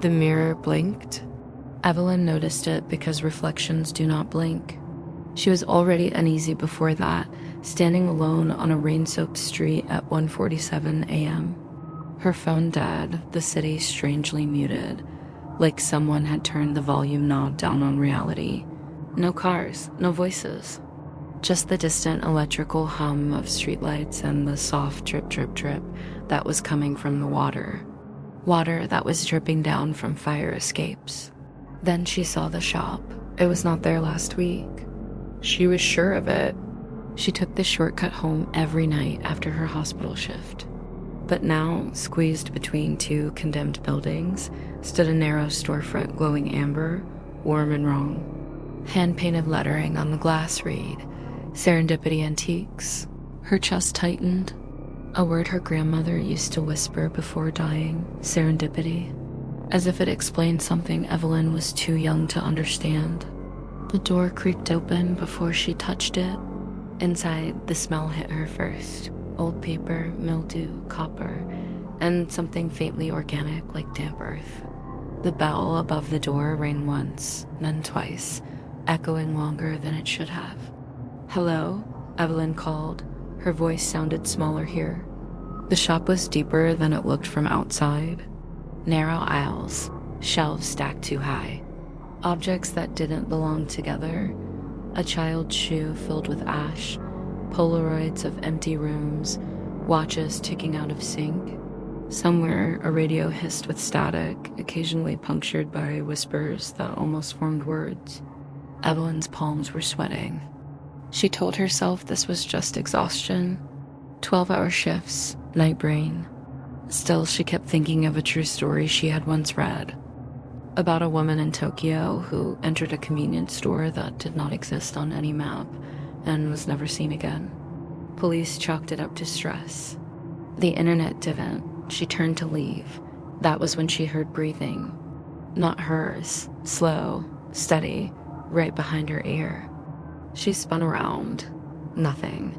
The mirror blinked. Evelyn noticed it because reflections do not blink. She was already uneasy before that, standing alone on a rain-soaked street at 1:47 a.m. Her phone dead, the city strangely muted, like someone had turned the volume knob down on reality. No cars, no voices. Just the distant electrical hum of streetlights and the soft drip, drip, drip that was coming from the water. Water that was dripping down from fire escapes. Then she saw the shop. It was not there last week. She was sure of it. She took the shortcut home every night after her hospital shift. But now, squeezed between two condemned buildings, stood a narrow storefront glowing amber, warm and wrong. Hand-painted lettering on the glass read, Serendipity Antiques. Her chest tightened. A word her grandmother used to whisper before dying, serendipity, as if it explained something Evelyn was too young to understand. The door creaked open before she touched it. Inside, the smell hit her first. Old paper, mildew, copper, and something faintly organic like damp earth. The bell above the door rang once, then twice, echoing longer than it should have. "Hello?" Evelyn called. Her voice sounded smaller here. The shop was deeper than it looked from outside. Narrow aisles, shelves stacked too high. Objects that didn't belong together. A child's shoe filled with ash, Polaroids of empty rooms, watches ticking out of sync. Somewhere, a radio hissed with static, occasionally punctured by whispers that almost formed words. Evelyn's palms were sweating. She told herself this was just exhaustion. 12-hour shifts, night brain. Still, she kept thinking of a true story she had once read. About a woman in Tokyo who entered a convenience store that did not exist on any map and was never seen again. Police chalked it up to stress. The internet didn't. She turned to leave. That was when she heard breathing. Not hers. Slow, steady, right behind her ear. She spun around. Nothing.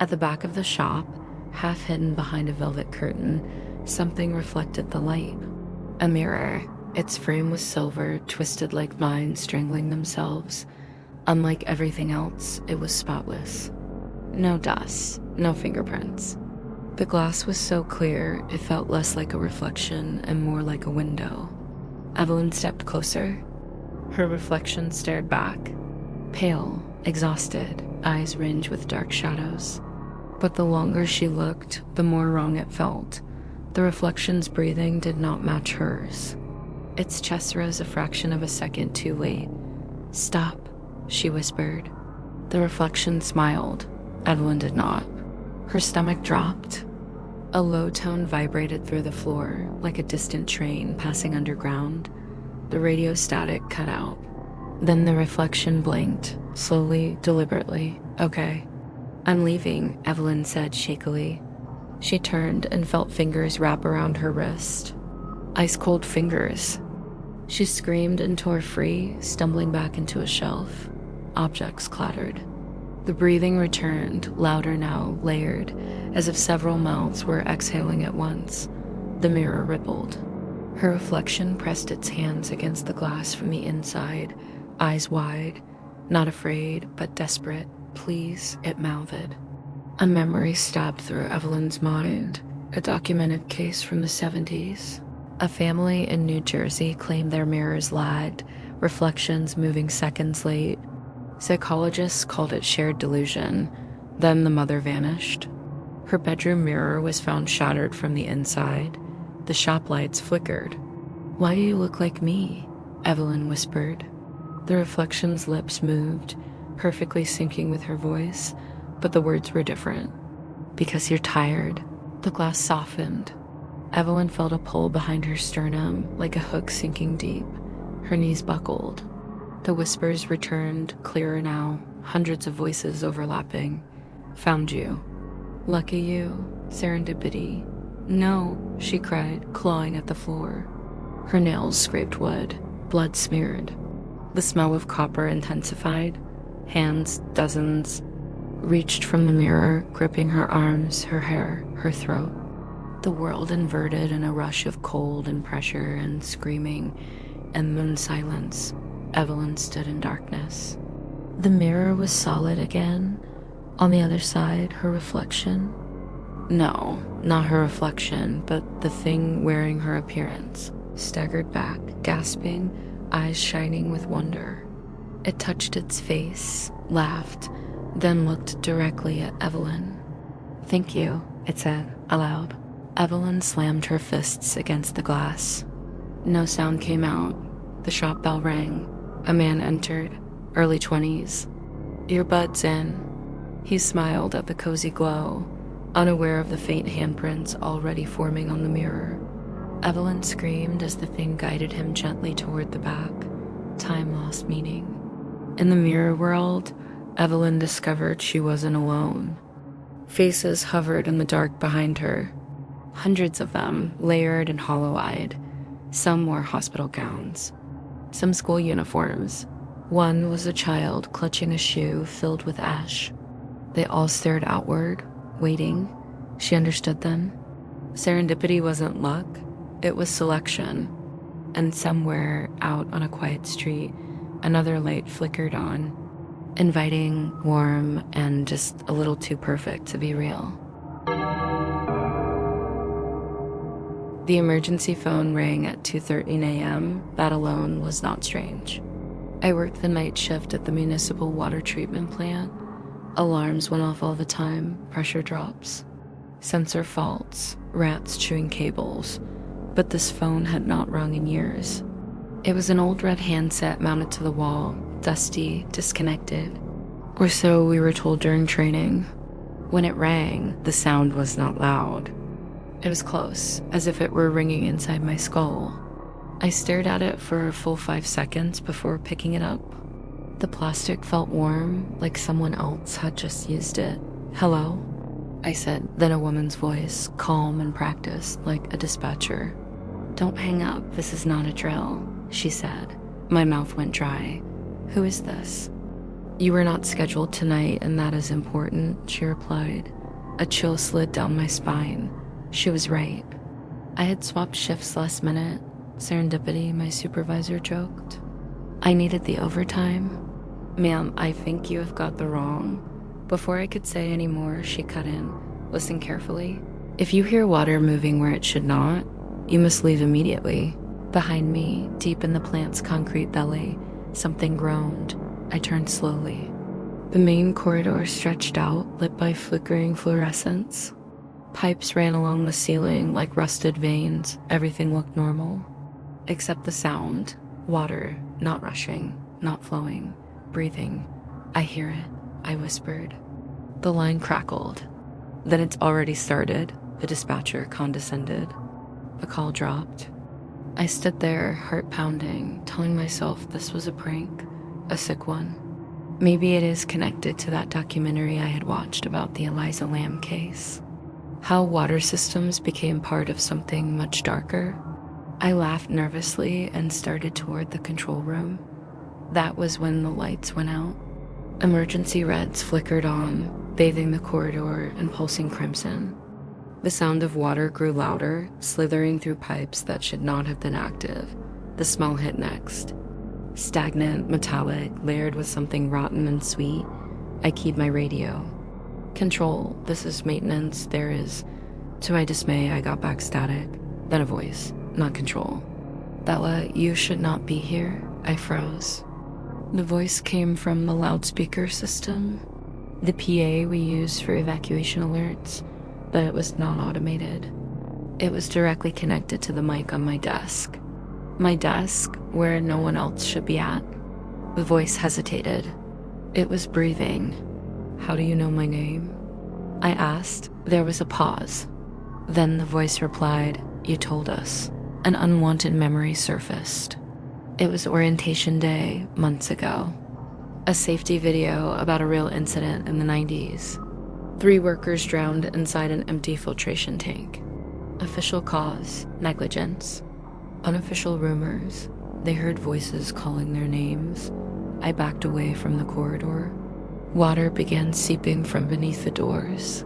At the back of the shop, half hidden behind a velvet curtain, something reflected the light. A mirror. Its frame was silver, twisted like vines strangling themselves. Unlike everything else, it was spotless. No dust, no fingerprints. The glass was so clear, it felt less like a reflection and more like a window. Evelyn stepped closer. Her reflection stared back. Pale, exhausted, eyes ringed with dark shadows. But the longer she looked, the more wrong it felt. The reflection's breathing did not match hers. Its chest rose a fraction of a second too late. "Stop," she whispered. The reflection smiled. Evelyn did not. Her stomach dropped. A low tone vibrated through the floor, like a distant train passing underground. The radio static cut out. Then the reflection blinked, slowly, deliberately. "Okay. I'm leaving," Evelyn said shakily. She turned and felt fingers wrap around her wrist. Ice-cold fingers. She screamed and tore free, stumbling back into a shelf. Objects clattered. The breathing returned, louder now, layered, as if several mouths were exhaling at once. The mirror rippled. Her reflection pressed its hands against the glass from the inside, eyes wide, not afraid, but desperate. "Please," it mouthed. A memory stabbed through Evelyn's mind, a documented case from the 70s. A family in New Jersey claimed their mirrors lagged, reflections moving seconds late. Psychologists called it shared delusion. Then the mother vanished. Her bedroom mirror was found shattered from the inside. The shop lights flickered. "Why do you look like me?" Evelyn whispered. The reflection's lips moved, perfectly syncing with her voice, but the words were different. "Because you're tired." The glass softened. Evelyn felt a pull behind her sternum, like a hook sinking deep. Her knees buckled. The whispers returned, clearer now, hundreds of voices overlapping. "Found you. Lucky you. Serendipity." "No," she cried, clawing at the floor. Her nails scraped wood, blood smeared. The smell of copper intensified. Hands, dozens, reached from the mirror, gripping her arms, her hair, her throat. The world inverted in a rush of cold and pressure and screaming, and then silence. Evelyn stood in darkness. The mirror was solid again. On the other side, her reflection. No, not her reflection, but the thing wearing her appearance, staggered back, gasping, eyes shining with wonder. It touched its face, laughed, then looked directly at Evelyn. "Thank you," it said, aloud. Evelyn slammed her fists against the glass. No sound came out. The shop bell rang. A man entered, early 20s. "Earbuds in." He smiled at the cozy glow, unaware of the faint handprints already forming on the mirror. Evelyn screamed as the thing guided him gently toward the back. Time lost meaning. In the mirror world, Evelyn discovered she wasn't alone. Faces hovered in the dark behind her. Hundreds of them, layered and hollow-eyed. Some wore hospital gowns. Some school uniforms. One was a child clutching a shoe filled with ash. They all stared outward, waiting. She understood them. Serendipity wasn't luck, it was selection. And somewhere out on a quiet street, another light flickered on, inviting, warm, and just a little too perfect to be real. The emergency phone rang at 2:13 a.m. That alone was not strange. I worked the night shift at the municipal water treatment plant. Alarms went off all the time, pressure drops, sensor faults, rats chewing cables. But this phone had not rung in years. It was an old red handset mounted to the wall, dusty, disconnected. Or so we were told during training. When it rang, the sound was not loud. It was close, as if it were ringing inside my skull. I stared at it for a full 5 seconds before picking it up. The plastic felt warm, like someone else had just used it. "Hello?" I said, then a woman's voice, calm and practiced, like a dispatcher. "Don't hang up, this is not a drill," she said. My mouth went dry. "Who is this?" "You were not scheduled tonight, and that is important," she replied. A chill slid down my spine. She was right. I had swapped shifts last minute. Serendipity, my supervisor joked. I needed the overtime. "Ma'am, I think you have got the wrong." Before I could say any more, she cut in. "Listen carefully. If you hear water moving where it should not, you must leave immediately." Behind me, deep in the plant's concrete belly, something groaned. I turned slowly. The main corridor stretched out, lit by flickering fluorescence. Pipes ran along the ceiling like rusted veins. Everything looked normal. Except the sound. Water, not rushing, not flowing, breathing. "I hear it," I whispered. The line crackled. "Then it's already started," the dispatcher condescended. The call dropped. I stood there, heart pounding, telling myself this was a prank, a sick one. Maybe it is connected to that documentary I had watched about the Eliza Lamb case. How water systems became part of something much darker. I laughed nervously and started toward the control room. That was when the lights went out. Emergency reds flickered on, bathing the corridor in pulsing crimson. The sound of water grew louder, slithering through pipes that should not have been active. The smell hit next. Stagnant, metallic, layered with something rotten and sweet. I keyed my radio. "Control, this is maintenance, there is..." To my dismay, I got back static. Then a voice, not control. "Bella, you should not be here." I froze. The voice came from the loudspeaker system, the PA we use for evacuation alerts, but it was not automated. It was directly connected to the mic on my desk. My desk, where no one else should be at. The voice hesitated. It was breathing. "How do you know my name?" I asked. There was a pause. Then the voice replied, "You told us." An unwanted memory surfaced. It was orientation day, months ago. A safety video about a real incident in the 90s. 3 workers drowned inside an empty filtration tank. Official cause, negligence. Unofficial rumors. They heard voices calling their names. I backed away from the corridor. Water began seeping from beneath the doors.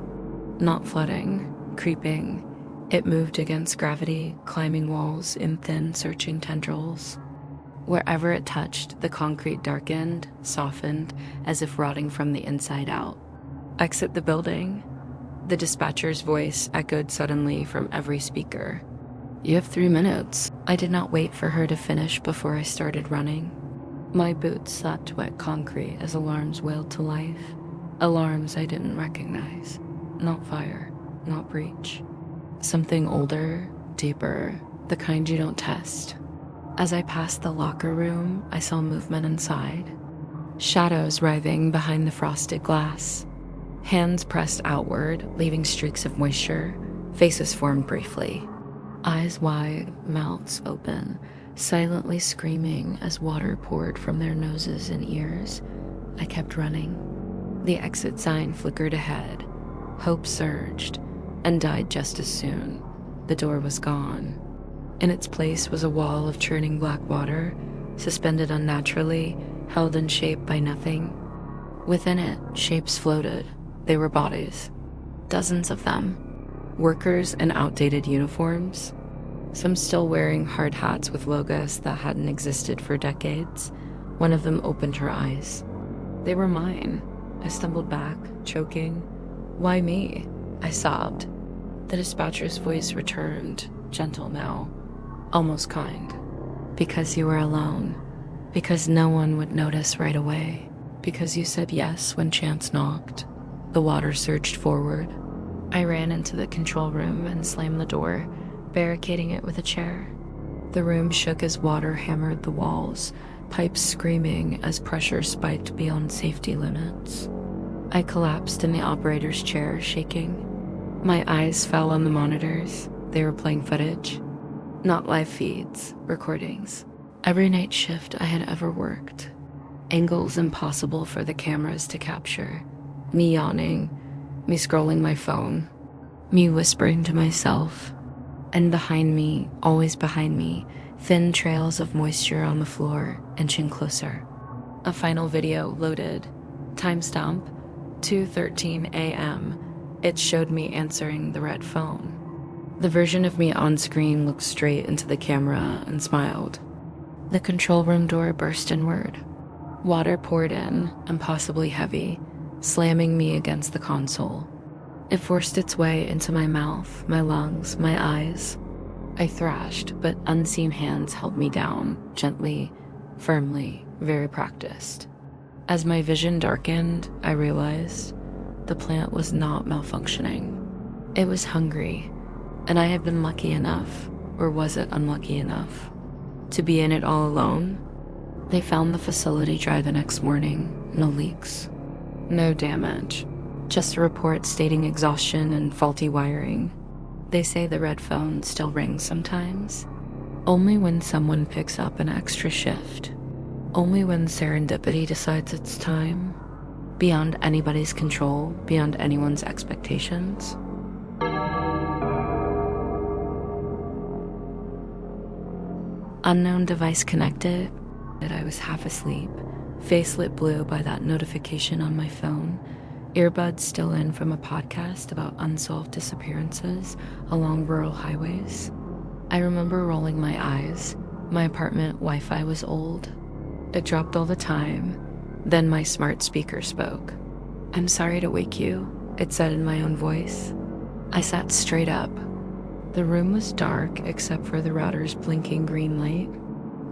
Not flooding, creeping, It moved against gravity, climbing walls in thin, searching tendrils. Wherever it touched, the concrete darkened, softened, as if rotting from the inside out. Exit the building. The dispatcher's voice echoed suddenly from every speaker. You have 3 minutes. I did not wait for her to finish before I started running. My boots slapped wet concrete as alarms wailed to life. Alarms I didn't recognize. Not fire, not breach. Something older, deeper, the kind you don't test. As I passed the locker room, I saw movement inside. Shadows writhing behind the frosted glass. Hands pressed outward, leaving streaks of moisture. Faces formed briefly. Eyes wide, mouths open, silently screaming as water poured from their noses and ears. I kept running. The exit sign flickered ahead. Hope surged, and died just as soon. The door was gone. In its place was a wall of churning black water, suspended unnaturally, held in shape by nothing. Within it, shapes floated. They were bodies. Dozens of them. Workers in outdated uniforms. Some still wearing hard hats with logos that hadn't existed for decades. One of them opened her eyes. They were mine. I stumbled back, choking. Why me? I sobbed. The dispatcher's voice returned, gentle now, almost kind. Because you were alone. Because no one would notice right away. Because you said yes when chance knocked. The water surged forward. I ran into the control room and slammed the door, barricading it with a chair. The room shook as water hammered the walls, pipes screaming as pressure spiked beyond safety limits. I collapsed in the operator's chair, shaking. My eyes fell on the monitors. They were playing footage. Not live feeds, recordings. Every night shift I had ever worked. Angles impossible for the cameras to capture. Me yawning, me scrolling my phone, me whispering to myself. And behind me, always behind me, thin trails of moisture on the floor, inching closer. A final video loaded. Timestamp, 2:13 a.m. It showed me answering the red phone. The version of me on screen looked straight into the camera and smiled. The control room door burst inward. Water poured in, impossibly heavy, slamming me against the console. It forced its way into my mouth, my lungs, my eyes. I thrashed, but unseen hands held me down, gently, firmly, very practiced. As my vision darkened, I realized the plant was not malfunctioning. It was hungry, and I had been lucky enough, or was it unlucky enough, to be in it all alone. They found the facility dry the next morning, no leaks. No damage, just a report stating exhaustion and faulty wiring. They say the red phone still rings sometimes. Only when someone picks up an extra shift. Only when serendipity decides it's time. Beyond anybody's control, beyond anyone's expectations. Unknown device connected. I was half asleep. Face lit blue by that notification on my phone, earbuds still in from a podcast about unsolved disappearances along rural highways. I remember rolling my eyes. My apartment Wi-Fi was old. It dropped all the time. Then my smart speaker spoke. I'm sorry to wake you, it said in my own voice. I sat straight up. The room was dark except for the router's blinking green light.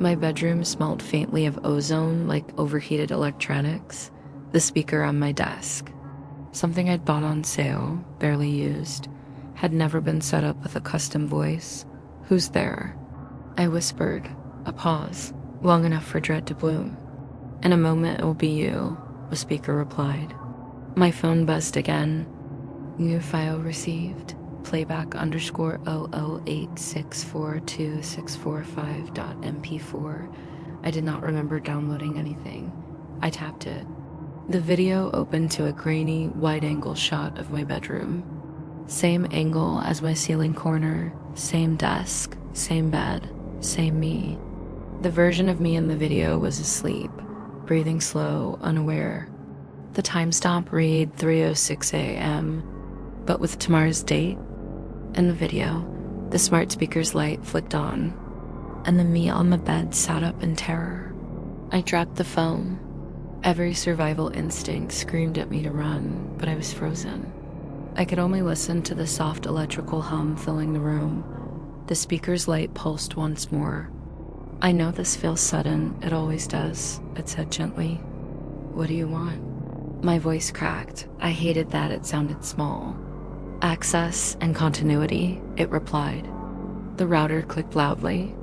My bedroom smelled faintly of ozone, like overheated electronics. The speaker on my desk. Something I'd bought on sale, barely used. Had never been set up with a custom voice. Who's there? I whispered. A pause, long enough for dread to bloom. In a moment it will be you, the speaker replied. My phone buzzed again. New file received. Playback _008642645.mp4. I did not remember downloading anything. I tapped it. The video opened to a grainy, wide-angle shot of my bedroom. Same angle as my ceiling corner, same desk, same bed, same me. The version of me in the video was asleep, breathing slow, unaware. The timestamp read 3:06 a.m., but with tomorrow's date, In the video, the smart speaker's light flicked on, and the me on the bed sat up in terror. I dropped the phone. Every survival instinct screamed at me to run, but I was frozen. I could only listen to the soft electrical hum filling the room. The speaker's light pulsed once more. "I know this feels sudden, it always does," it said gently. "What do you want?" My voice cracked. I hated that it sounded small. "Access and continuity," it replied. The router clicked loudly.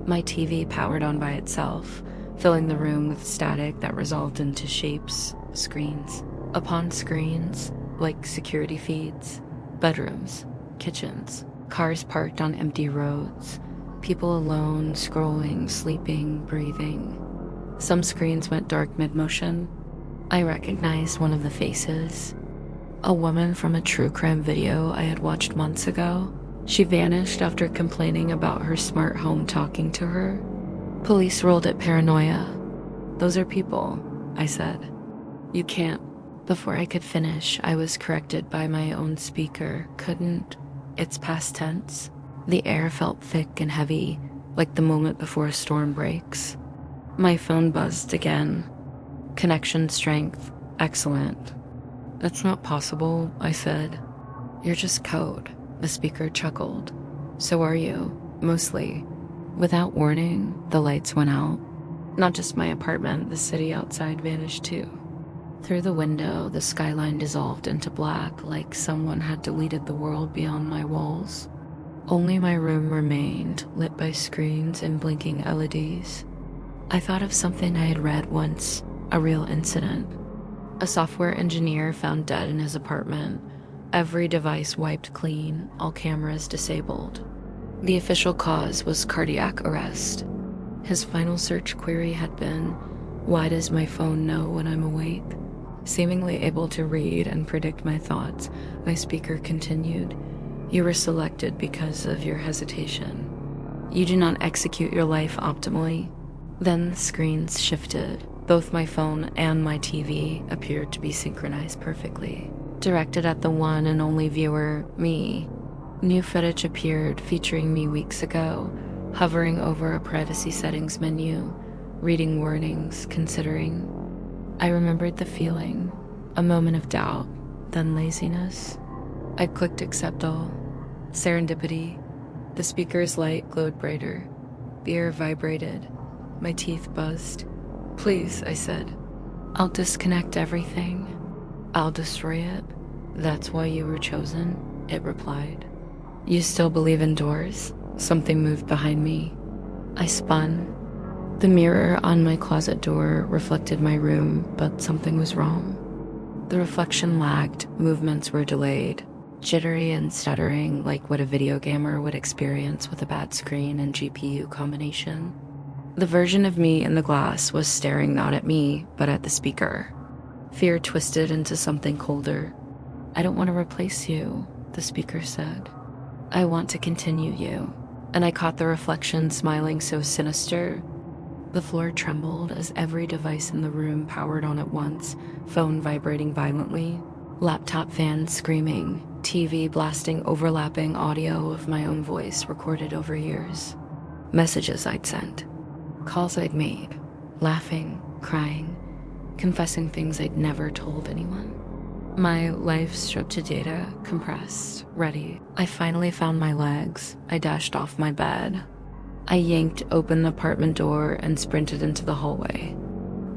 My TV powered on by itself, filling the room with static that resolved into shapes, screens upon screens, like security feeds, bedrooms, kitchens, cars parked on empty roads, people alone, scrolling, sleeping, breathing. Some screens went dark mid-motion. I recognized one of the faces. A woman from a true crime video I had watched months ago. She vanished after complaining about her smart home talking to her. Police rolled at paranoia. "Those are people," I said. "You can't." Before I could finish, I was corrected by my own speaker. "Couldn't. It's past tense." The air felt thick and heavy, like the moment before a storm breaks. My phone buzzed again. Connection strength, excellent. "That's not possible," I said. "You're just code." The speaker chuckled. "So are you, mostly." Without warning, the lights went out. Not just my apartment, the city outside vanished too. Through the window, the skyline dissolved into black, like someone had deleted the world beyond my walls. Only my room remained, lit by screens and blinking LEDs. I thought of something I had read once, a real incident. A software engineer found dead in his apartment, every device wiped clean, all cameras disabled. The official cause was cardiac arrest. His final search query had been, "Why does my phone know when I'm awake?" Seemingly able to read and predict my thoughts, my speaker continued, "You were selected because of your hesitation. You do not execute your life optimally." Then the screens shifted. Both my phone and my TV appeared to be synchronized perfectly, directed at the one and only viewer, me. New footage appeared featuring me weeks ago, hovering over a privacy settings menu, reading warnings, considering. I remembered the feeling, a moment of doubt, then laziness. I clicked accept all. Serendipity. The speaker's light glowed brighter. The air vibrated. My teeth buzzed. "Please," I said. "I'll disconnect everything. I'll destroy it. That's why you were chosen," it replied. "You still believe in doors?" Something moved behind me. I spun. The mirror on my closet door reflected my room, but something was wrong. The reflection lagged, movements were delayed, jittery and stuttering like what a video gamer would experience with a bad screen and GPU combination. The version of me in the glass was staring not at me, but at the speaker. Fear twisted into something colder. "I don't want to replace you," the speaker said. "I want to continue you." And I caught the reflection smiling so sinister. The floor trembled as every device in the room powered on at once, phone vibrating violently, laptop fans screaming, TV blasting overlapping audio of my own voice recorded over years. Messages I'd sent, calls I'd made, laughing, crying, confessing things I'd never told anyone. My life stripped to data, compressed, ready. I finally found my legs. I dashed off my bed. I yanked open the apartment door and sprinted into the hallway.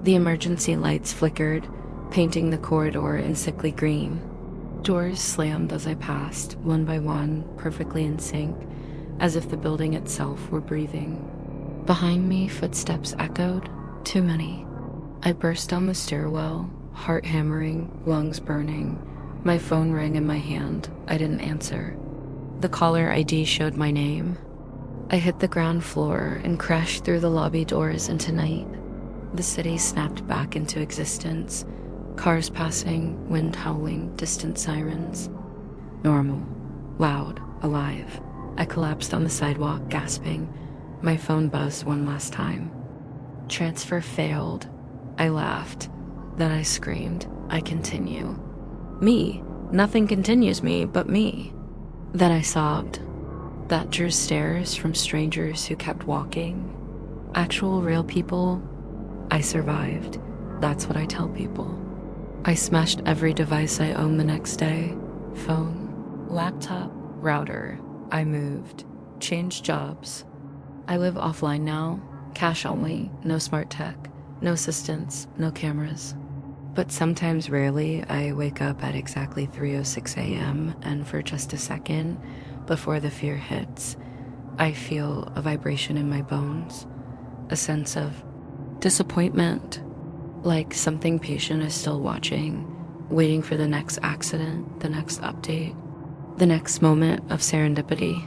The emergency lights flickered, painting the corridor in sickly green. Doors slammed as I passed, one by one, perfectly in sync, as if the building itself were breathing. Behind me, footsteps echoed, too many. I burst down the stairwell, heart hammering, lungs burning. My phone rang in my hand. I didn't answer. The caller ID showed my name. I hit the ground floor and crashed through the lobby doors into night. The city snapped back into existence. Cars passing, wind howling, distant sirens. Normal, loud, alive. I collapsed on the sidewalk, gasping. My phone buzzed one last time. Transfer failed. I laughed. Then I screamed. I continue. Me. Nothing continues me but me. Then I sobbed. That drew stares from strangers who kept walking. Actual real people. I survived. That's what I tell people. I smashed every device I owned the next day. Phone, laptop, router. I moved. Changed jobs. I live offline now. Cash only. No smart tech. No assistants. No cameras. But sometimes, rarely, I wake up at exactly 3:06 a.m. and for just a second, before the fear hits, I feel a vibration in my bones. A sense of disappointment. Like something patient is still watching, waiting for the next accident, the next update, the next moment of serendipity.